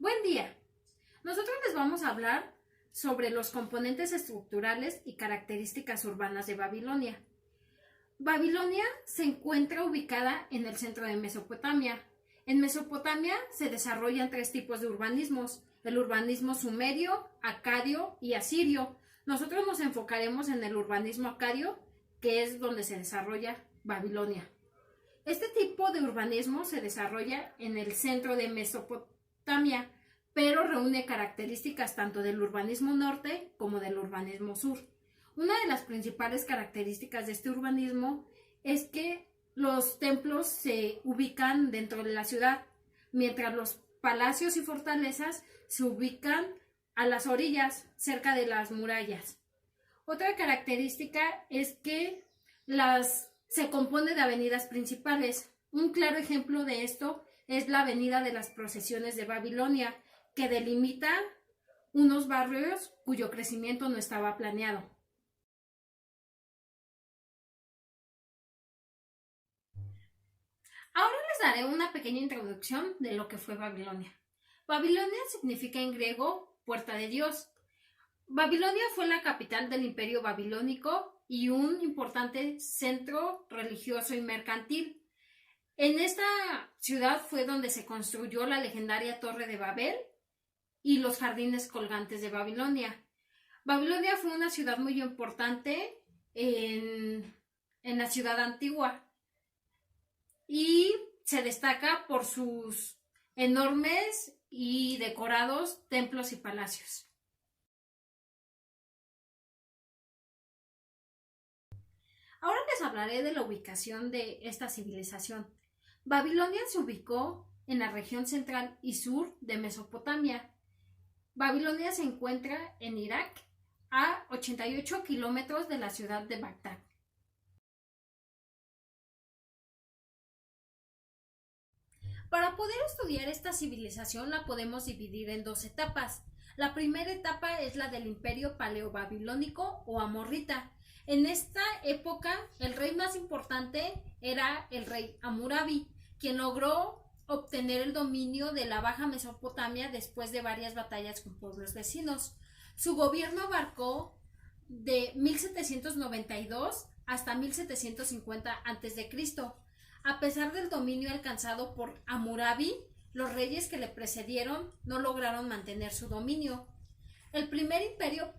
Buen día. Nosotros les vamos a hablar sobre los componentes estructurales y características urbanas de Babilonia. Babilonia se encuentra ubicada en el centro de Mesopotamia. En Mesopotamia se desarrollan tres tipos de urbanismos: el urbanismo sumerio, acadio y asirio. Nosotros nos enfocaremos en el urbanismo acadio, que es donde se desarrolla Babilonia. Este tipo de urbanismo se desarrolla en el centro de Mesopotamia, pero reúne características tanto del urbanismo norte como del urbanismo sur. Una de las principales características de este urbanismo es que los templos se ubican dentro de la ciudad, mientras los palacios y fortalezas se ubican a las orillas, cerca de las murallas. Otra característica es que se compone de avenidas principales. Un claro ejemplo de esto es la Avenida de las Procesiones de Babilonia, que delimita unos barrios cuyo crecimiento no estaba planeado. Ahora les daré una pequeña introducción de lo que fue Babilonia. Babilonia significa en griego puerta de Dios. Babilonia fue la capital del Imperio Babilónico y un importante centro religioso y mercantil. En esta ciudad fue donde se construyó la legendaria Torre de Babel y los jardines colgantes de Babilonia. Babilonia fue una ciudad muy importante en la ciudad antigua y se destaca por sus enormes y decorados templos y palacios. Ahora les hablaré de la ubicación de esta civilización. Babilonia se ubicó en la región central y sur de Mesopotamia. Babilonia se encuentra en Irak, a 88 kilómetros de la ciudad de Bagdad. Para poder estudiar esta civilización la podemos dividir en dos etapas. La primera etapa es la del Imperio Paleobabilónico o Amorrita. En esta época el rey más importante era el rey Hammurabi, quien logró obtener el dominio de la Baja Mesopotamia después de varias batallas con pueblos vecinos. Su gobierno abarcó de 1792 hasta 1750 a.C. A pesar del dominio alcanzado por Hammurabi, los reyes que le precedieron no lograron mantener su dominio. El primer imperio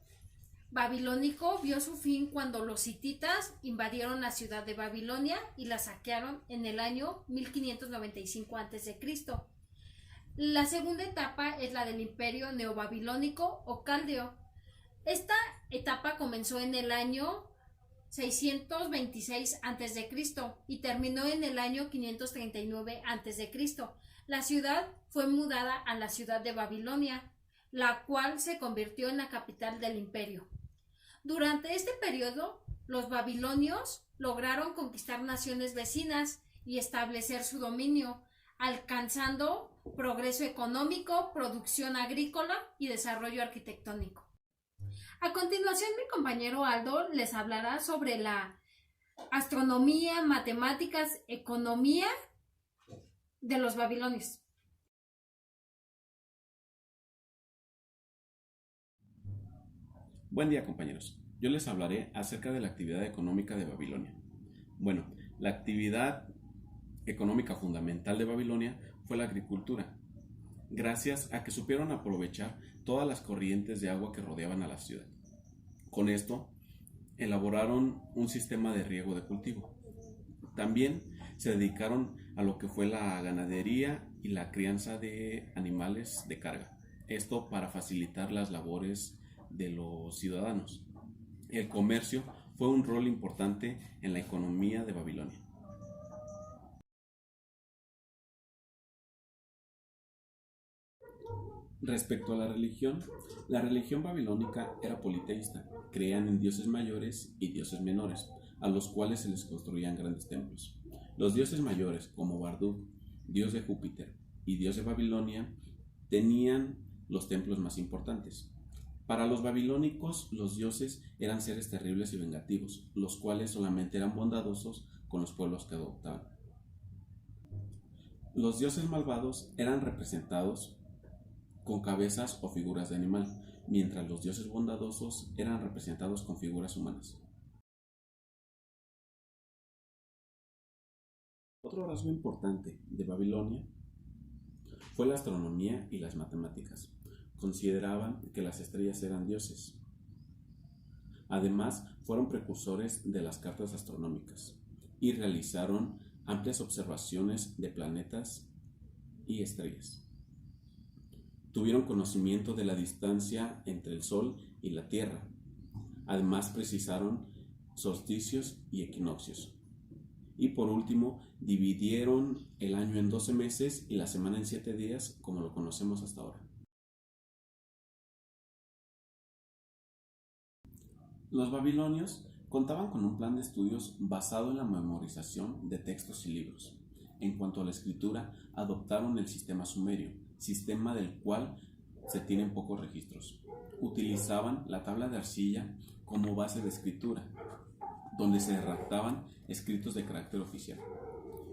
babilónico vio su fin cuando los hititas invadieron la ciudad de Babilonia y la saquearon en el año 1595 a.C. La segunda etapa es la del imperio neobabilónico o caldeo. Esta etapa comenzó en el año 626 a.C. y terminó en el año 539 a.C. La ciudad fue mudada a la ciudad de Babilonia, la cual se convirtió en la capital del imperio. Durante este periodo, los babilonios lograron conquistar naciones vecinas y establecer su dominio, alcanzando progreso económico, producción agrícola y desarrollo arquitectónico. A continuación, mi compañero Aldo les hablará sobre la astronomía, matemáticas, economía de los babilonios. Buen día, compañeros. Yo les hablaré acerca de la actividad económica de Babilonia. Bueno, la actividad económica fundamental de Babilonia fue la agricultura, gracias a que supieron aprovechar todas las corrientes de agua que rodeaban a la ciudad. Con esto, elaboraron un sistema de riego de cultivo. También se dedicaron a lo que fue la ganadería y la crianza de animales de carga. Esto para facilitar las labores de los ciudadanos. El comercio fue un rol importante en la economía de Babilonia. Respecto a la religión babilónica era politeísta. Creían en dioses mayores y dioses menores, a los cuales se les construían grandes templos. Los dioses mayores, como Marduk, dios de Júpiter y dios de Babilonia, tenían los templos más importantes. Para los babilónicos, los dioses eran seres terribles y vengativos, los cuales solamente eran bondadosos con los pueblos que adoptaban. Los dioses malvados eran representados con cabezas o figuras de animal, mientras los dioses bondadosos eran representados con figuras humanas. Otro rasgo importante de Babilonia fue la astronomía y las matemáticas. Consideraban que las estrellas eran dioses. Además, fueron precursores de las cartas astronómicas y realizaron amplias observaciones de planetas y estrellas. Tuvieron conocimiento de la distancia entre el Sol y la Tierra. Además, precisaron solsticios y equinoccios. Y por último, dividieron el año en 12 meses y la semana en 7 días, como lo conocemos hasta ahora. Los babilonios contaban con un plan de estudios basado en la memorización de textos y libros. En cuanto a la escritura, adoptaron el sistema sumerio, sistema del cual se tienen pocos registros. Utilizaban la tabla de arcilla como base de escritura, donde se redactaban escritos de carácter oficial.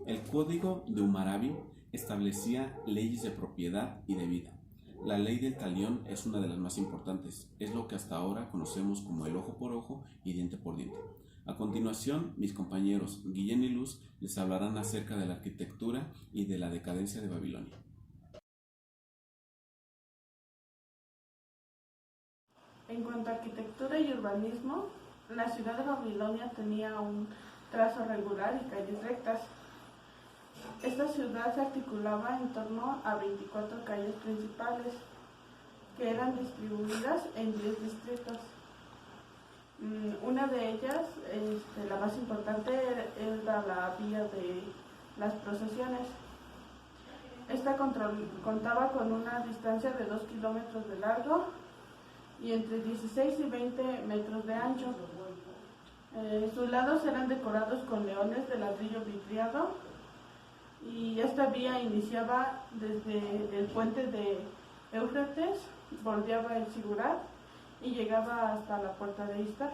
El código de Hammurabi establecía leyes de propiedad y de vida. La ley del talión es una de las más importantes, es lo que hasta ahora conocemos como el ojo por ojo y diente por diente. A continuación, mis compañeros Guillén y Luz les hablarán acerca de la arquitectura y de la decadencia de Babilonia. En cuanto a arquitectura y urbanismo, la ciudad de Babilonia tenía un trazo regular y calles rectas. Esta ciudad se articulaba en torno a 24 calles principales, que eran distribuidas en 10 distritos. Una de ellas, la más importante, era la vía de las procesiones. Esta contaba con una distancia de 2 kilómetros de largo y entre 16 y 20 metros de ancho. Sus lados eran decorados con leones de ladrillo vidriado y esta vía iniciaba desde el puente de Éufrates, bordeaba el Sigurat y llegaba hasta la puerta de Istar.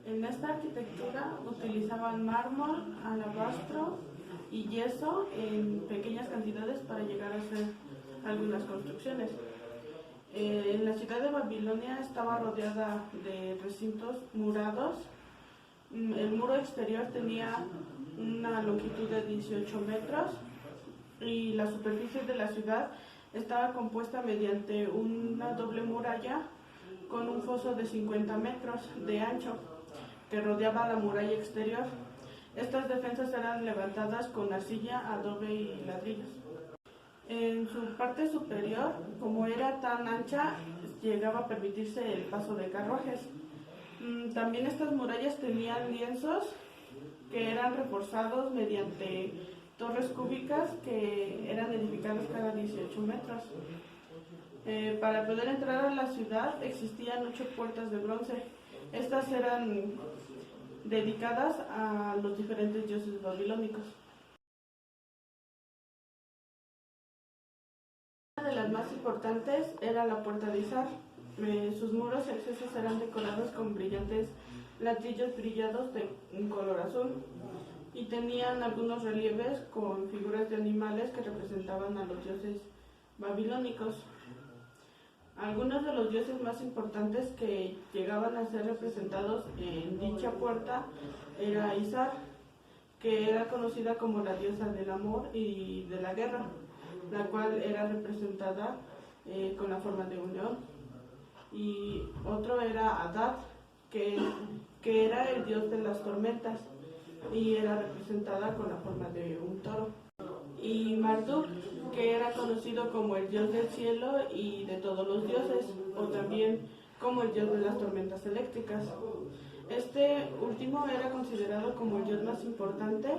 En esta arquitectura utilizaban mármol, alabastro y yeso en pequeñas cantidades para llegar a hacer algunas construcciones. En la ciudad de Babilonia estaba rodeada de recintos murados. El muro exterior tenía una longitud de 18 metros y la superficie de la ciudad estaba compuesta mediante una doble muralla con un foso de 50 metros de ancho que rodeaba la muralla exterior. Estas defensas eran levantadas con arcilla, adobe y ladrillos. En su parte superior, como era tan ancha, llegaba a permitirse el paso de carruajes. También estas murallas tenían lienzos que eran reforzados mediante torres cúbicas que eran edificadas cada 18 metros. Para poder entrar a la ciudad existían 8 puertas de bronce. Estas eran dedicadas a los diferentes dioses babilónicos. Una de las más importantes era la puerta de Istar. Sus muros y accesos eran decorados con brillantes ladrillos brillados de color azul y tenían algunos relieves con figuras de animales que representaban a los dioses babilónicos. Algunos de los dioses más importantes que llegaban a ser representados en dicha puerta era Istar, que era conocida como la diosa del amor y de la guerra, la cual era representada con la forma de un león. Y otro era Adad, que era el dios de las tormentas y era representada con la forma de un toro. Y Marduk, que era conocido como el dios del cielo y de todos los dioses, o también como el dios de las tormentas eléctricas. Este último era considerado como el dios más importante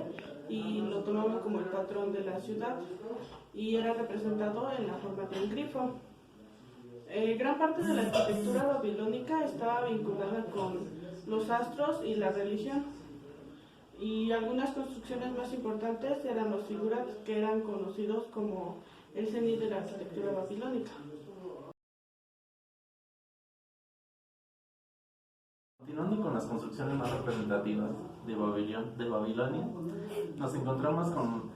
y lo tomaban como el patrón de la ciudad y era representado en la forma de un grifo. Gran parte de la arquitectura babilónica estaba vinculada con los astros y la religión. Y algunas construcciones más importantes eran los figurats, que eran conocidos como el cenit de la arquitectura babilónica. Continuando con las construcciones más representativas de Babilonia, nos encontramos con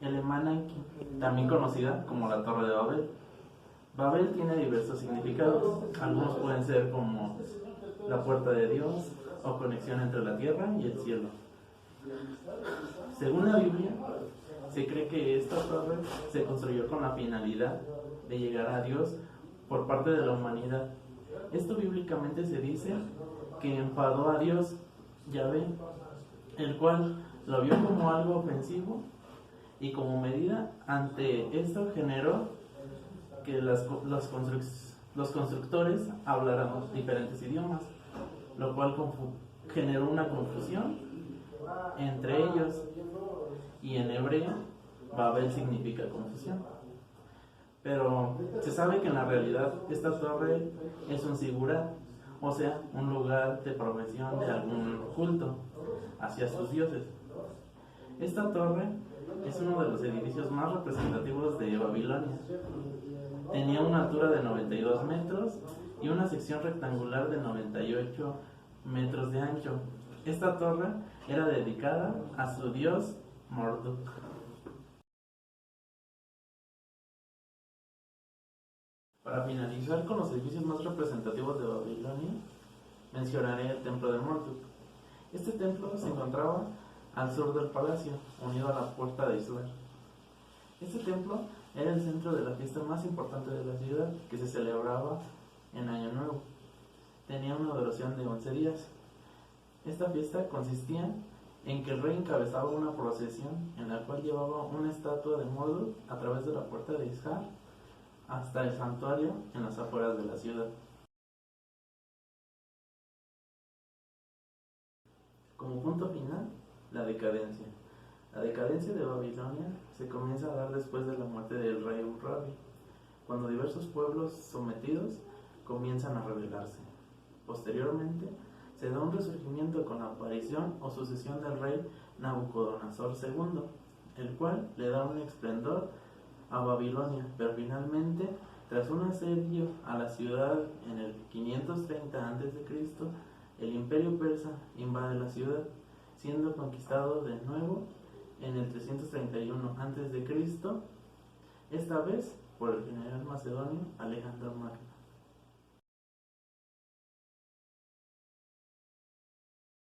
el Emanaki, también conocida como la Torre de Babel. Babel tiene diversos significados. Algunos pueden ser como la puerta de Dios o conexión entre la tierra y el cielo. Según la Biblia, se cree que esta torre se construyó con la finalidad de llegar a Dios por parte de la humanidad. Esto bíblicamente se dice que enfadó a Dios, Yahvé, el cual lo vio como algo ofensivo y como medida ante esto generó que los constructores hablaran diferentes idiomas, lo cual generó una confusión entre ellos, y en hebreo Babel significa confusión. Pero se sabe que en la realidad esta torre es un sigurat, o sea, un lugar de profesión de algún culto hacia sus dioses. Esta torre es uno de los edificios más representativos de Babilonia. Tenía una altura de 92 metros y una sección rectangular de 98 metros de ancho. Esta torre era dedicada a su dios Marduk. Para finalizar con los edificios más representativos de Babilonia, mencionaré el templo de Marduk. Este templo se encontraba al sur del palacio, unido a la puerta de Islar. Este templo era el centro de la fiesta más importante de la ciudad, que se celebraba en Año Nuevo. Tenía una duración de 11 días. Esta fiesta consistía en que el rey encabezaba una procesión en la cual llevaba una estatua de Marduk a través de la puerta de Islar hasta el santuario en las afueras de la ciudad. Como punto final, la decadencia. La decadencia de Babilonia se comienza a dar después de la muerte del rey Urrabi, cuando diversos pueblos sometidos comienzan a rebelarse. Posteriormente, se da un resurgimiento con la aparición o sucesión del rey Nabucodonosor II, el cual le da un esplendor a Babilonia, pero finalmente, tras un asedio a la ciudad en el 530 a.C., el imperio persa invade la ciudad, siendo conquistado de nuevo en el 331 a.C., esta vez por el general macedonio Alejandro Magno.